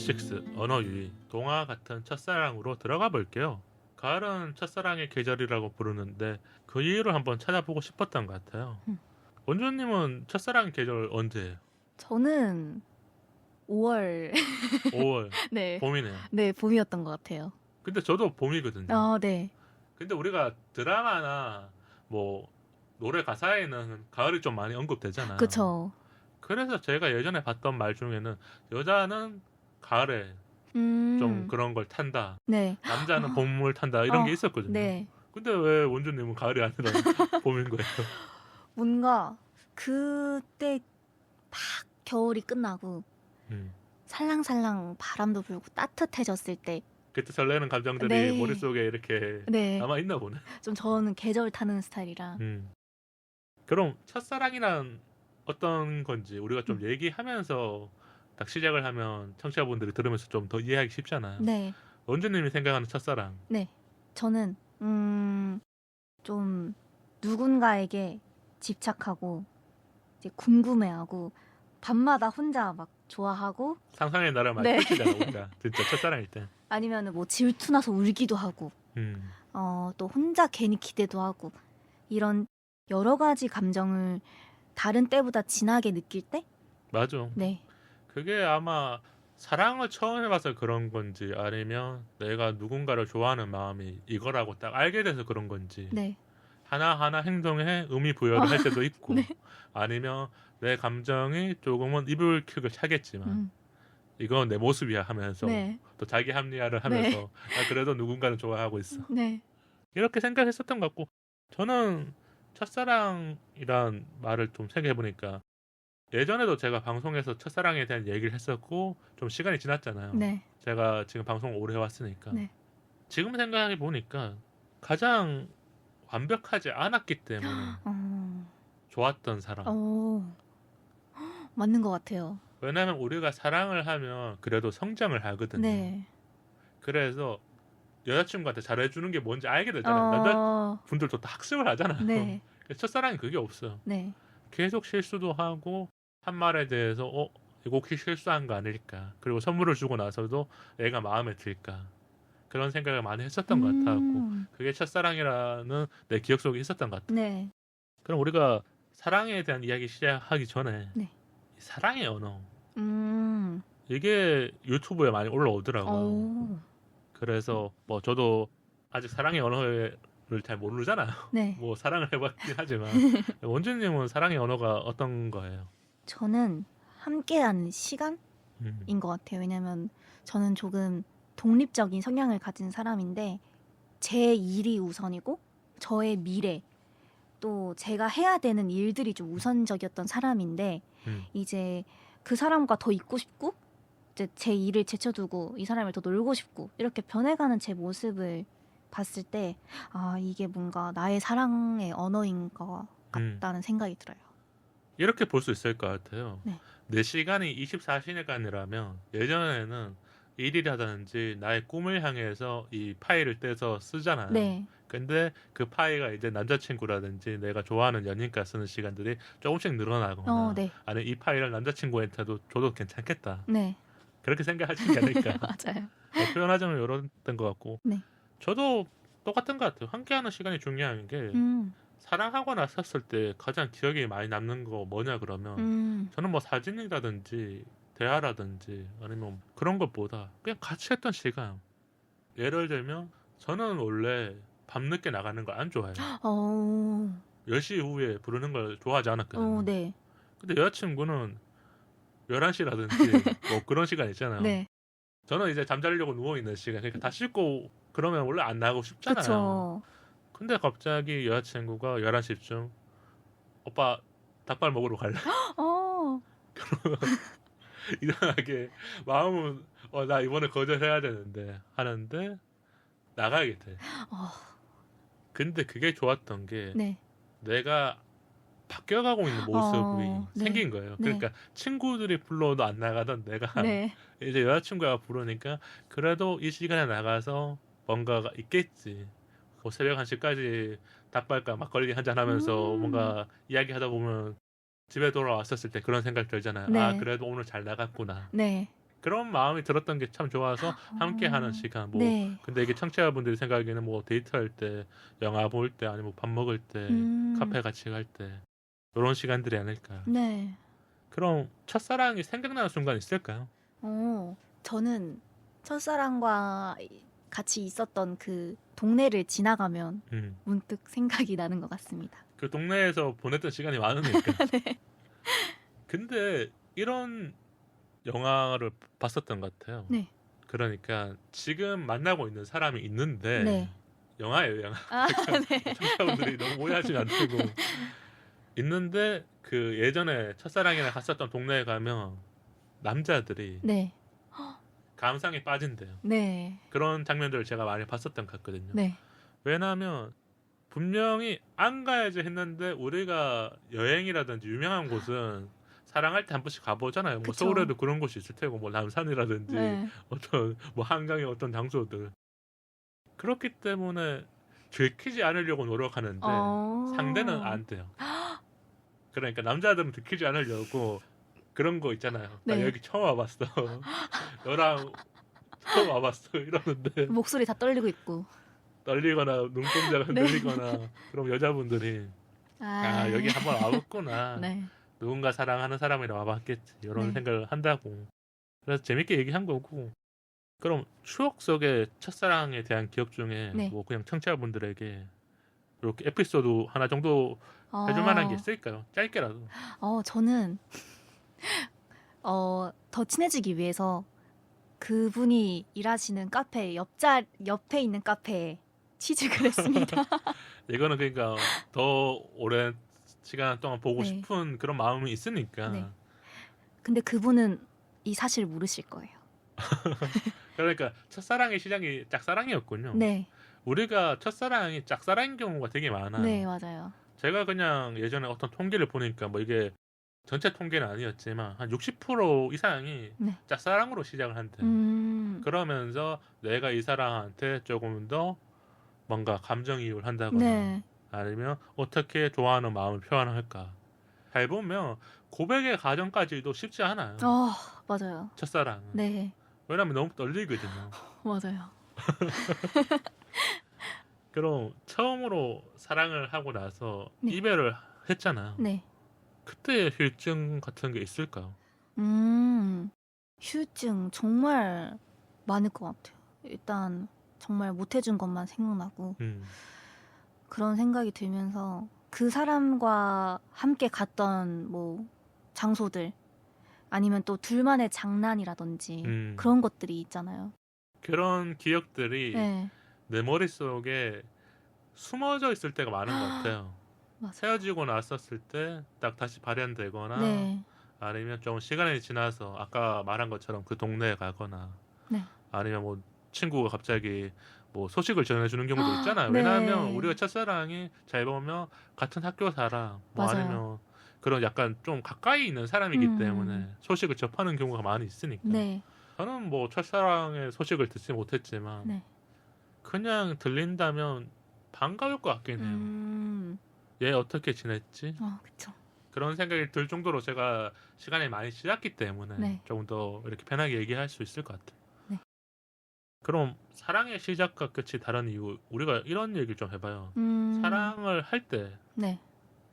데이식스, 언어 유희, 동화 같은 첫사랑으로 들어가 볼게요. 가을은 첫사랑의 계절이라고 부르는데 그 이유를 한번 찾아보고 싶었던 것 같아요. 음. 원주님은 첫사랑 계절 언제예요? 저는 5월 5월, 네. 봄이네요. 네, 봄이었던 것 같아요. 근데 저도 봄이거든요. 네. 근데 우리가 드라마나 뭐 노래 가사에는 가을이 좀 많이 언급되잖아요. 그쵸. 그래서 제가 예전에 봤던 말 중에는 여자는 가을에 좀 그런 걸 탄다. 네. 남자는 봄을 탄다. 이런 게 있었거든요. 네. 근데 왜 원주님은 가을이 아니라 봄인 거예요? 뭔가 그때 막 겨울이 끝나고 살랑살랑 바람도 불고 따뜻해졌을 때 그때 설레는 감정들이 네. 머릿속에 이렇게 네. 남아 있나 보네. 좀 저는 계절 타는 스타일이라 그럼 첫사랑이란 어떤 건지 우리가 좀 얘기하면서 딱 시작을 하면 청취자분들이 들으면서 좀 더 이해하기 쉽잖아요. 네. 원주님이 생각하는 첫사랑. 네. 저는 좀 누군가에게 집착하고 이제 궁금해하고 밤마다 혼자 막 좋아하고 상상의 나라 많이 네. 펼치잖아 우리가 진짜 첫사랑일 때. 아니면은 뭐 질투나서 울기도 하고 또 혼자 괜히 기대도 하고 이런 여러 가지 감정을 다른 때보다 진하게 느낄 때? 맞아. 네. 그게 아마 사랑을 처음 해봐서 그런 건지 아니면 내가 누군가를 좋아하는 마음이 이거라고 딱 알게 돼서 그런 건지 네. 하나하나 행동에 의미 부여를 할 때도 있고 네. 아니면 내 감정이 조금은 이불킥을 차겠지만 이건 내 모습이야 하면서 네. 또 자기 합리화를 하면서 나 그래도 누군가는 좋아하고 있어. 네. 이렇게 생각했었던 것 같고 저는 첫사랑이란 말을 좀 생각해보니까 예전에도 제가 방송에서 첫사랑에 대한 얘기를 했었고 좀 시간이 지났잖아요. 네. 제가 지금 방송을 오래 해왔으니까 네. 지금 생각해보니까 가장 완벽하지 않았기 때문에 좋았던 사람. 맞는 것 같아요. 왜냐면 우리가 사랑을 하면 그래도 성장을 하거든요. 네. 그래서 여자친구한테 잘해주는 게 뭔지 알게 되잖아요. 남자분들도 다 학습을 하잖아요. 네. 첫사랑이 그게 없어요. 네. 계속 실수도 하고 한 말에 대해서 이거 혹시 실수한 거 아닐까, 그리고 선물을 주고 나서도 애가 마음에 들까, 그런 생각을 많이 했었던 것 같아갖고 그게 첫사랑이라는 내 기억 속에 있었던 것 같아요. 네. 그럼 우리가 사랑에 대한 이야기 시작하기 전에 네. 이 사랑의 언어 이게 유튜브에 많이 올라오더라고요. 그래서 뭐 저도 아직 사랑의 언어를 잘 모르잖아요. 네. 뭐 사랑을 해봤긴 하지만 원주님은 사랑의 언어가 어떤 거예요? 저는 함께하는 시간인 것 같아요. 왜냐면 저는 조금 독립적인 성향을 가진 사람인데 제 일이 우선이고 저의 미래 또 제가 해야 되는 일들이 좀 우선적이었던 사람인데 이제 그 사람과 더 있고 싶고 이제 제 일을 제쳐두고 이 사람을 더 놀고 싶고 이렇게 변해가는 제 모습을 봤을 때 이게 뭔가 나의 사랑의 언어인 것 같다는 생각이 들어요. 이렇게 볼 수 있을 것 같아요. 네. 내 시간이 24시간이라면 예전에는 일이라든지 나의 꿈을 향해서 이 파일을 떼서 쓰잖아요. 네. 근데 그 파일가 이제 남자친구라든지 내가 좋아하는 연인과 쓰는 시간들이 조금씩 늘어나거나 네. 아니 이 파일을 남자친구한테도 줘도 괜찮겠다. 네. 그렇게 생각하시는 게 아닐까. 맞아요. 표현하자면 이랬던 것 같고 네. 저도 똑같은 것 같아요. 함께하는 시간이 중요한 게 사랑하고 나섰을 때 가장 기억이 많이 남는 거 뭐냐 그러면 저는 뭐 사진이라든지 대화라든지 아니면 그런 것보다 그냥 같이 했던 시간. 예를 들면 저는 원래 밤늦게 나가는 걸 안 좋아해요. 10시 이후에 부르는 걸 좋아하지 않았거든요. 네. 근데 여자친구는 11시라든지 뭐 그런 시간 있잖아요. 네. 저는 이제 잠자려고 누워있는 시간, 그러니까 다 씻고 그러면 원래 안 나가고 싶잖아요. 그쵸. 근데 갑자기 여자친구가 11시쯤 오빠 닭발 먹으러 갈래? 그러면 이상하게 마음은 나 이번에 거절해야 되는데 하는데 나가게 돼. 근데 그게 좋았던 게 네. 내가 바뀌어가고 있는 모습이 네. 생긴 거예요. 네. 그러니까 친구들이 불러도 안 나가던 내가 네. 이제 여자친구가 부르니까 그래도 이 시간에 나가서 뭔가가 있겠지. 뭐 새벽 1시까지 닭발과 막걸리 한잔 하면서 뭔가 이야기하다 보면 집에 돌아왔었을 때 그런 생각 들잖아요. 네. 그래도 오늘 잘 나갔구나. 네. 그런 마음이 들었던 게 참 좋아서 함께하는 시간. 뭐 네. 근데 이게 청취자분들이 생각하기에는 뭐 데이트할 때, 영화 볼 때, 아니면 밥 먹을 때, 카페 같이 갈 때 이런 시간들이 아닐까. 네. 그럼 첫사랑이 생각나는 순간 있을까요? 저는 첫사랑과 같이 있었던 그 동네를 지나가면 문득 생각이 나는 것 같습니다. 그 동네에서 보냈던 시간이 많으니까. 네. 근데 이런 영화를 봤었던 것 같아요. 네. 그러니까 지금 만나고 있는 사람이 있는데 네. 영화예요, 영화. 네. 청취자분들이 너무 오해하시면 안 되고 있는데 그 예전에 첫사랑이랑 갔었던 동네에 가면 남자들이 네. 감상에 빠진대요. 네. 그런 장면들을 제가 많이 봤었던 것 같거든요. 네. 왜냐하면 분명히 안 가야지 했는데 우리가 여행이라든지 유명한 곳은 사랑할 때 한 번씩 가보잖아요. 뭐 그쵸. 서울에도 그런 곳이 있을 테고 뭐 남산이라든지 네. 어떤 뭐 한강의 어떤 장소들. 그렇기 때문에 들키지 않으려고 노력하는데 상대는 안 돼요. 그러니까 남자들은 들키지 않으려고 그런 거 있잖아요. 나 네. 여기 처음 와봤어. 너랑 처음 와봤어. 이러는데 목소리 다 떨리고 있고. 떨리거나 눈동자가 흔들리거나 그럼 여자분들이 여기 한번 와봤구나. 네. 누군가 사랑하는 사람이라 와봤겠지. 이런 네. 생각을 한다고. 그래서 재밌게 얘기한 거고. 그럼 추억 속의 첫사랑에 대한 기억 중에 네. 뭐 그냥 청취자분들에게 이렇게 에피소드 하나 정도 해줄 만한 게 있을까요? 짧게라도. 저는 더 친해지기 위해서 그분이 일하시는 카페 옆에 있는 카페에 취직을 했습니다. 이거는 그러니까 더 오랜 시간 동안 보고 네. 싶은 그런 마음이 있으니까. 네. 근데 그분은 이 사실을 모르실 거예요. 그러니까 첫사랑의 시작이 짝사랑이었군요. 네. 우리가 첫사랑이 짝사랑인 경우가 되게 많아요. 네, 맞아요. 제가 그냥 예전에 어떤 통계를 보니까 뭐 이게 전체 통계는 아니었지만 한 60% 이상이 네. 짝사랑으로 시작을 한대요. 그러면서 내가 이 사람한테 조금 더 뭔가 감정이입을 한다거나 네. 아니면 어떻게 좋아하는 마음을 표현할까. 잘 보면 고백의 과정까지도 쉽지 않아요. 맞아요. 첫사랑은. 네. 왜냐면 너무 떨리거든요. 맞아요. 그럼 처음으로 사랑을 하고 나서 네. 이별을 했잖아요. 네. 그때 후유증 같은 게 있을까요? 후유증 정말 많을 것 같아요. 일단 정말 못해준 것만 생각나고 그런 생각이 들면서 그 사람과 함께 갔던 뭐 장소들 아니면 또 둘만의 장난이라든지 그런 것들이 있잖아요. 그런 기억들이 네. 내 머릿속에 숨어져 있을 때가 많은 것 같아요. 맞아요. 헤어지고 났었을 때 딱 다시 발현되거나 네. 아니면 좀 시간이 지나서 아까 말한 것처럼 그 동네에 가거나 네. 아니면 뭐 친구가 갑자기 뭐 소식을 전해주는 경우도 있잖아요. 네. 왜냐하면 우리가 첫사랑이 잘 보면 같은 학교 사람 뭐 맞아요. 아니면 그런 약간 좀 가까이 있는 사람이기 때문에 소식을 접하는 경우가 많이 있으니까. 네. 저는 뭐 첫사랑의 소식을 듣지 못했지만 네. 그냥 들린다면 반가울 것 같긴 해요. 얘 어떻게 지냈지? 그쵸. 그런 생각이 들 정도로 제가 시간이 많이 지났기 때문에 네. 조금 더 이렇게 편하게 얘기할 수 있을 것 같아요. 네. 그럼 사랑의 시작과 끝이 다른 이유 우리가 이런 얘기를 좀 해봐요. 사랑을 할 때 네.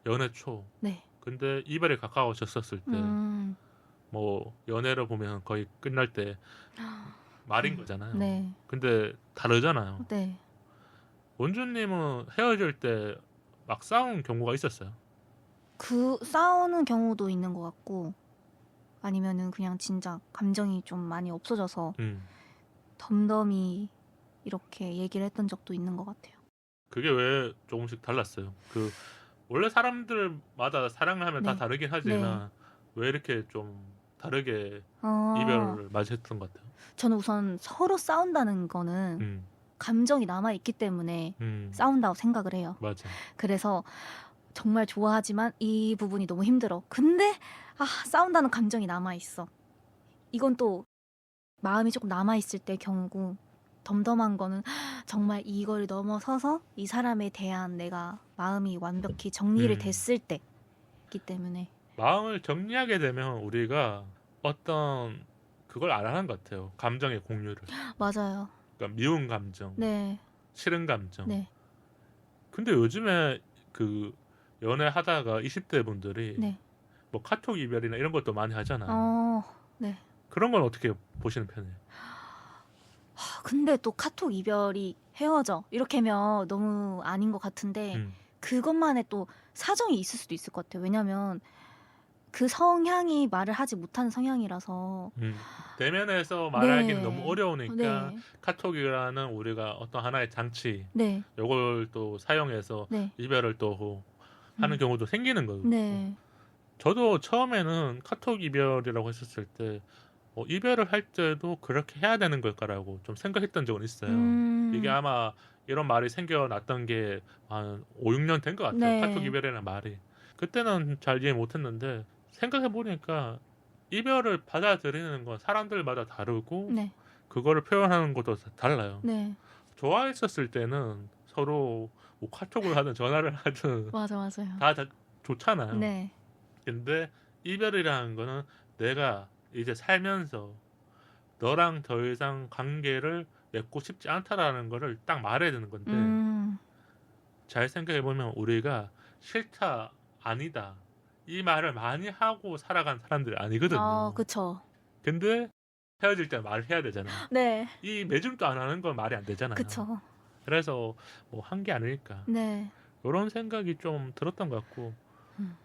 연애 초 네. 근데 이별이 가까워졌었을 때 뭐 연애를 보면 거의 끝날 때 말인 거잖아요. 네. 근데 다르잖아요. 네. 원주님은 헤어질 때 막 싸운 경우가 있었어요? 싸우는 경우도 있는 것 같고 아니면은 그냥 진짜 감정이 좀 많이 없어져서 덤덤히 이렇게 얘기를 했던 적도 있는 것 같아요. 그게 왜 조금씩 달랐어요? 원래 사람들마다 사랑을 하면 다 네. 다르긴 하지만 왜 이렇게 좀 다르게 이별을 맞이했던 것 같아요? 저는 우선 서로 싸운다는 거는 감정이 남아있기 때문에 싸운다고 생각을 해요. 맞아. 그래서 정말 좋아하지만 이 부분이 너무 힘들어. 근데 싸운다는 감정이 남아있어. 이건 또 마음이 조금 남아있을 때 경우고 덤덤한 거는 정말 이걸 넘어서서 이 사람에 대한 내가 마음이 완벽히 정리를 됐을 때이기 때문에 마음을 정리하게 되면 우리가 어떤 그걸 안 하는 것 같아요. 감정의 공유를. 맞아요. 그러니까 미운 감정, 네. 싫은 감정. 네. 근데 요즘에 그 연애하다가 20대 분들이 네. 뭐 카톡 이별이나 이런 것도 많이 하잖아요. 네. 그런 건 어떻게 보시는 편이에요? 근데 또 카톡 이별이 헤어져 이렇게 하면 너무 아닌 것 같은데 그것만의 또 사정이 있을 수도 있을 것 같아요. 왜냐면 그 성향이 말을 하지 못하는 성향이라서 대면에서 말하기는 네. 너무 어려우니까 네. 카톡이라는 우리가 어떤 하나의 장치 네. 요걸 또 사용해서 네. 이별을 또 하는 경우도 생기는 거고. 네. 저도 처음에는 카톡 이별이라고 했었을 때 이별을 할 때도 그렇게 해야 되는 걸까라고 좀 생각했던 적은 있어요. 이게 아마 이런 말이 생겨났던 게 한 5, 6년 된 것 같아요. 네. 카톡 이별이라는 말이. 그때는 잘 이해 못했는데 생각해보니까 이별을 받아들이는 건 사람들마다 다르고 네. 그거를 표현하는 것도 달라요. 네. 좋아했었을 때는 서로 뭐 카톡을 하든 전화를 하든 맞아요. 다 좋잖아요. 네. 근데 이별이라는 거는 내가 이제 살면서 너랑 더 이상 관계를 맺고 싶지 않다라는 거를 딱 말해야 되는 건데 잘 생각해보면 우리가 싫다, 아니다 이 말을 많이 하고 살아간 사람들이 아니거든요. 그쵸. 근데 헤어질 때 말을 해야 되잖아요. 네. 이 매줌도 안 하는 건 말이 안 되잖아요. 그쵸. 그래서 뭐 한 게 아닐까 네. 이런 생각이 좀 들었던 것 같고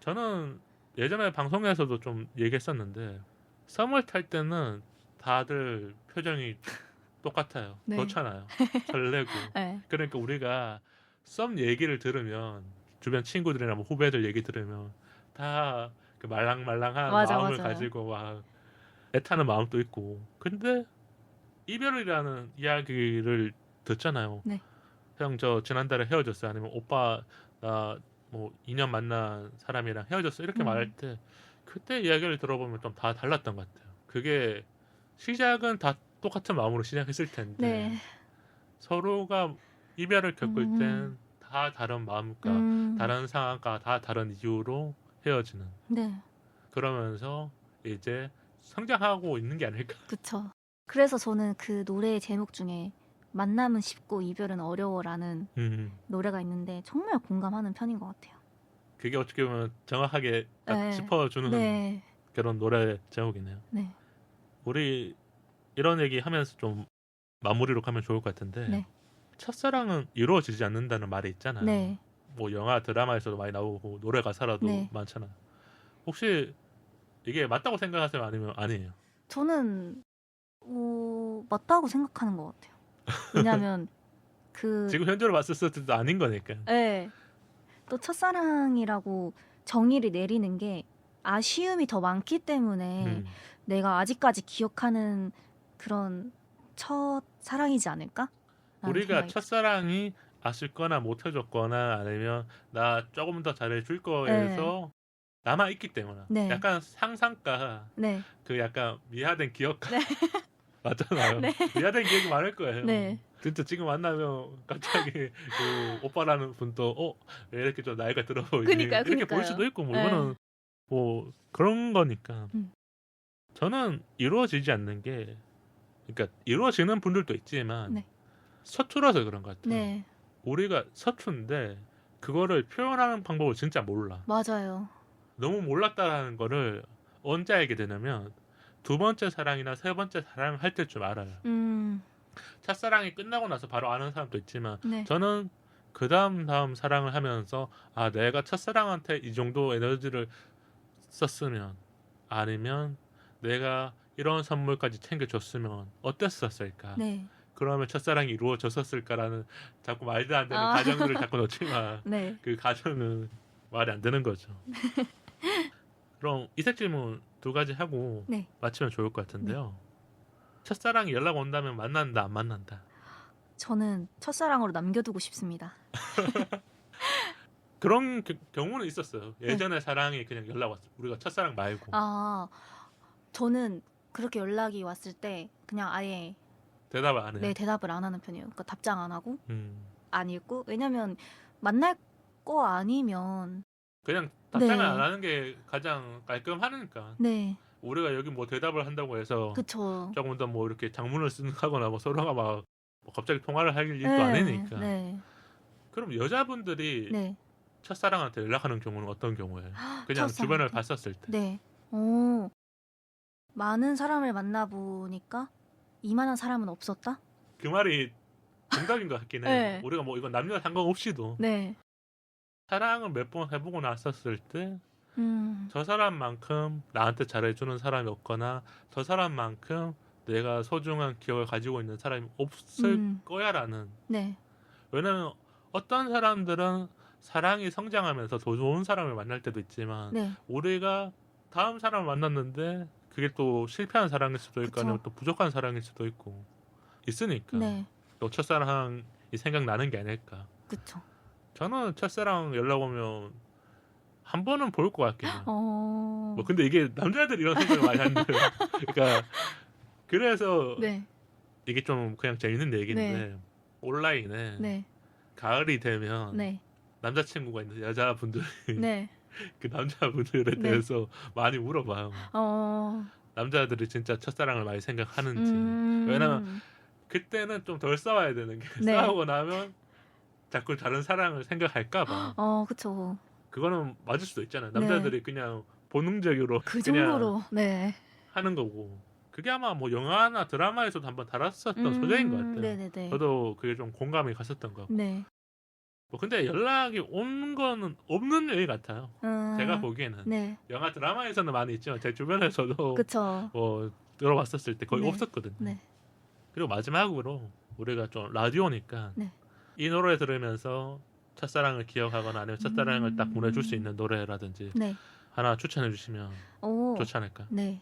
저는 예전에 방송에서도 좀 얘기했었는데 썸을 탈 때는 다들 표정이 똑같아요. 네. 그렇잖아요. 설레고. 네. 그러니까 우리가 썸 얘기를 들으면 주변 친구들이나 뭐 후배들 얘기 들으면 다 그 말랑말랑한 마음을 가지고 막 애타는 마음도 있고. 근데 이별이라는 이야기를 듣잖아요. 네. 형 저 지난달에 헤어졌어요. 아니면 오빠 나 뭐 2년 만난 사람이랑 헤어졌어 이렇게 말할 때 그때 이야기를 들어보면 좀 다 달랐던 것 같아요. 그게 시작은 다 똑같은 마음으로 시작했을 텐데 네. 서로가 이별을 겪을 땐 다 다른 마음과 다른 상황과 다 다른 이유로 헤어지는. 네. 그러면서 이제 성장하고 있는 게 아닐까. 그쵸. 그래서 저는 그 노래 제목 중에 만남은 쉽고 이별은 어려워라는 노래가 있는데 정말 공감하는 편인 것 같아요. 그게 어떻게 보면 정확하게 딱 네. 짚어주는 네. 그런 노래 제목이네요. 네. 우리 이런 얘기 하면서 좀 마무리로 가면 좋을 것 같은데 네. 첫사랑은 이루어지지 않는다는 말이 있잖아요. 네. 뭐 영화 드라마에서도 많이 나오고 노래 가사라도 네. 많잖아요. 혹시 이게 맞다고 생각하세요? 아니면 아니에요? 저는 맞다고 생각하는 것 같아요. 왜냐하면 지금 현재로 봤을 때도 아닌 거니까. 네. 또 첫사랑이라고 정의를 내리는 게 아쉬움이 더 많기 때문에 내가 아직까지 기억하는 그런 첫사랑이지 않을까? 우리가 첫사랑이 아쉽거나 못해줬거나 아니면 나 조금 더 잘해줄 거에서 남아있기 때문에 네. 약간 상상가 네. 그 약간 미화된 기억가 네. 맞잖아요. 네. 미화된 기억이 많을 거예요. 네. 진짜 지금 만나면 갑자기 그 오빠라는 분도 왜 이렇게 좀 나이가 들어 보이지 이렇게 보일 수도 있고 뭐 이거는 뭐 그런 거니까 저는 이루어지지 않는 게 그러니까 이루어지는 분들도 있지만 서툴어서 그런 것 같아요. 네. 우리가 서툰데 그거를 표현하는 방법을 진짜 몰라. 맞아요. 너무 몰랐다라는 거를 언제 알게 되냐면 두 번째 사랑이나 세 번째 사랑을 할 때쯤 알아요. 첫사랑이 끝나고 나서 바로 아는 사람도 있지만 저는 그 다음 사랑을 하면서 내가 첫사랑한테 이 정도 에너지를 썼으면 아니면 내가 이런 선물까지 챙겨줬으면 어땠었을까. 그러면 첫사랑이 이루어졌었을까라는 자꾸 말도 안 되는 가정들을 자꾸 넣지만 그 가정은 말이 안 되는 거죠. 그럼 이색 질문 두 가지 하고 마치면 좋을 것 같은데요. 첫사랑이 연락 온다면 만난다 안 만난다? 저는 첫사랑으로 남겨두고 싶습니다. 그런 경우는 있었어요. 예전에 사랑이 그냥 연락 왔어요. 우리가 첫사랑 말고. 저는 그렇게 연락이 왔을 때 그냥 아예 대답을 안 해요? 네, 대답을 안 하는 편이에요. 그러니까 답장 안 하고 안 읽고 왜냐면 만날 거 아니면 그냥 답장을 안 하는 게 가장 깔끔하니까. 네. 우리가 여기 뭐 대답을 한다고 해서 그쵸. 조금 더 뭐 이렇게 장문을 쓰거나 뭐 서로가 막 뭐 갑자기 통화를 할 일도 네, 아니니까. 네. 그럼 여자분들이 네. 첫사랑한테 연락하는 경우는 어떤 경우예요? 그냥 첫사랑한테? 주변을 봤었을 때. 네. 오. 많은 사람을 만나보니까 이만한 사람은 없었다? 그 말이 정답인 것 같긴 해. 네. 우리가 뭐 이건 남녀 상관없이도 네. 사랑을 몇 번 해보고 났었을 때 저 사람만큼 나한테 잘해주는 사람이 없거나 저 사람만큼 내가 소중한 기억을 가지고 있는 사람이 없을 거야라는. 네. 왜냐면 어떤 사람들은 사랑이 성장하면서 더 좋은 사람을 만날 때도 있지만 네. 우리가 다음 사람을 만났는데 그게 또 실패한 사랑일 수도 있고 그쵸. 아니면 또 부족한 사랑일 수도 있고 있으니까 네. 또 첫사랑이 생각나는 게 아닐까. 그쵸. 저는 첫사랑 연락 오면 한 번은 볼 것 같긴 해요. 어. 뭐 근데 이게 남자들이 이런 생각을 많이 하는데 그러니까 그래서 네. 이게 좀 그냥 재밌는 얘기인데 온라인에 네. 가을이 되면 네. 남자친구가 있는 여자분들이 네. 그 남자분들에 네. 대해서 많이 물어봐요. 어. 남자들이 진짜 첫사랑을 많이 생각하는지. 왜냐면 그때는 좀 덜 싸워야 되는 게 네. 싸우고 나면 자꾸 다른 사랑을 생각할까 봐. 그쵸. 그거는 맞을 수도 있잖아요. 남자들이 그냥 본능적으로 그 그냥 정도로. 네. 하는 거고. 그게 아마 뭐 영화나 드라마에서도 한번 다뤘었던 소재인 것 같아요. 네네네. 저도 그게 좀 공감이 갔었던 것 같고. 네. 뭐 근데 연락이 온 거는 없는 얘기 같아요. 제가 보기에는. 네. 영화 드라마에서는 많이 있지만 제 주변에서도 그쵸. 뭐 들어봤었을 때 거의 네. 없었거든요. 네. 그리고 마지막으로 우리가 좀 라디오니까 네. 이 노래 들으면서 첫사랑을 기억하거나 아니면 첫사랑을 딱 보내줄 수 있는 노래라든지 네. 하나 추천해 주시면 오. 좋지 않을까. 네.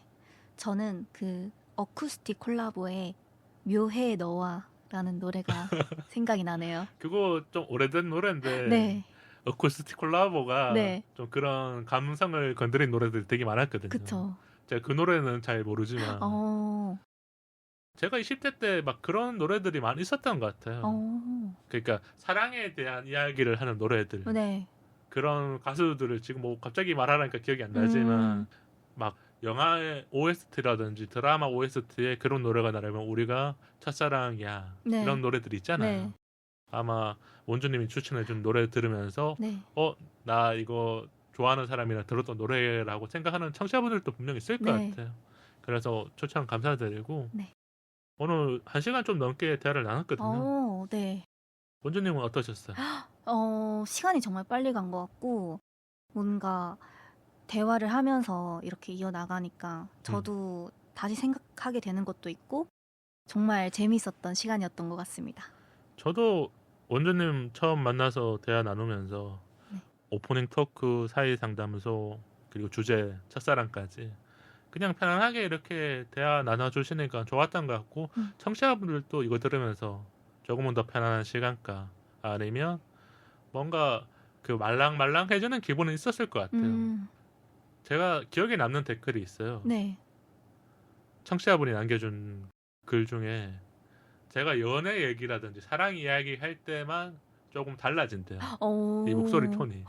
저는 그 어쿠스틱 콜라보의 묘해 너와라는 노래가 생각이 나네요. 그거 좀 오래된 노래인데 네. 어쿠스틱 콜라보가 네. 좀 그런 감성을 건드린 노래들이 되게 많았거든요. 그쵸. 제가 그 노래는 잘 모르지만 제가 20대 때 막 그런 노래들이 많이 있었던 것 같아요. 그러니까 사랑에 대한 이야기를 하는 노래들. 네. 그런 가수들을 지금 뭐 갑자기 말하라니까 기억이 안 나지만 막 영화의 OST라든지 드라마 OST에 그런 노래가 나오면 우리가 첫사랑이야. 네. 이런 노래들이 있잖아요. 네. 아마 원주님이 추천해준 노래 들으면서 네. 나 이거 좋아하는 사람이랑 들었던 노래라고 생각하는 청취자분들도 분명 있을 것 네. 같아요. 그래서 추천 감사드리고 네. 오늘 1시간 좀 넘게 대화를 나눴거든요. 네. 원주님은 어떠셨어요? 시간이 정말 빨리 간 것 같고 뭔가 대화를 하면서 이렇게 이어나가니까 저도 다시 생각하게 되는 것도 있고 정말 재밌었던 시간이었던 것 같습니다. 저도 원주님 처음 만나서 대화 나누면서 네. 오프닝 토크, 사이 상담소, 그리고 주제, 첫사랑까지 그냥 편안하게 이렇게 대화 나눠주시니까 좋았던 것 같고 청취자분들도 이거 들으면서 조금은 더 편안한 시간가 아니면 뭔가 그 말랑말랑해지는 기분은 있었을 것 같아요. 제가 기억에 남는 댓글이 있어요. 네. 청취자분이 남겨준 글 중에 제가 연애 얘기라든지 사랑 이야기 할 때만 조금 달라진대요. 이 목소리 톤이.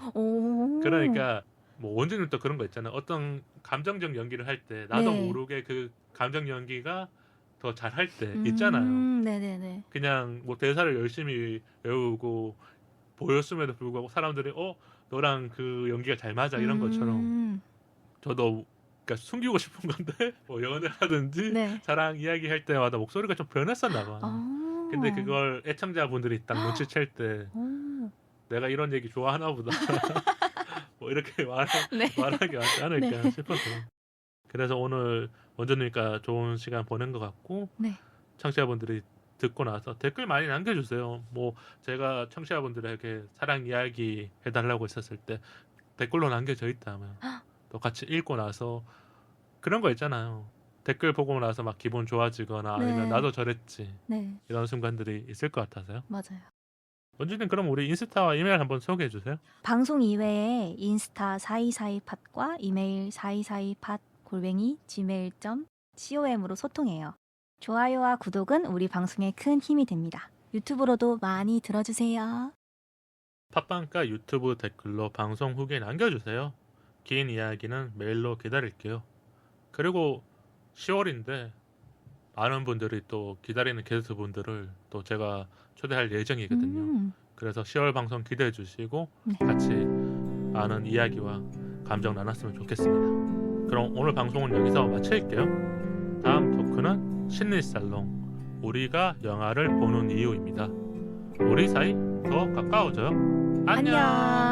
그러니까 뭐 원주님도 그런 거 있잖아요. 어떤 감정적 연기를 할 때 나도 네. 모르게 그 감정 연기가 더 잘할 때 있잖아요. 네네네. 그냥 뭐 대사를 열심히 외우고 보였음에도 불구하고 사람들이 너랑 그 연기가 잘 맞아 이런 것처럼 저도 그러니까 숨기고 싶은 건데 뭐 연애라든지 네. 사랑 이야기 할 때마다 목소리가 좀 변했었나 봐. 근데 그걸 애청자분들이 딱 눈치챌 때 내가 이런 얘기 좋아하나 보다. 뭐 이렇게 말하게 맞지 않을까 네. 싶어서. 그래서 오늘 원주님과 좋은 시간 보낸 것 같고 네. 청취자분들이 듣고 나서 댓글 많이 남겨주세요. 뭐 제가 청취자분들에게 사랑 이야기 해달라고 했었을 때 댓글로 남겨져 있다면 또 같이 읽고 나서 그런 거 있잖아요. 댓글 보고 나서 막 기분 좋아지거나 아니면 나도 저랬지 이런 순간들이 있을 것 같아서요. 맞아요. 원주님 그럼 우리 인스타와 이메일 한번 소개해 주세요. 방송 이외에 인스타 4242팟과 이메일 4228@gmail.com으로 소통해요. 좋아요와 구독은 우리 방송에 큰 힘이 됩니다. 유튜브로도 많이 들어주세요. 팟빵과 유튜브 댓글로 방송 후기 남겨주세요. 긴 이야기는 메일로 기다릴게요. 그리고 10월인데 많은 분들이 또 기다리는 게스트 분들을 또 제가 초대할 예정이거든요. 그래서 10월 방송 기대해 주시고 네. 같이 많은 이야기와 감정 나눴으면 좋겠습니다. 그럼 오늘 방송은 여기서 마칠게요. 다음 토크는 심리살롱 우리가 영화를 보는 이유입니다. 우리 사이 더 가까워져요. 안녕.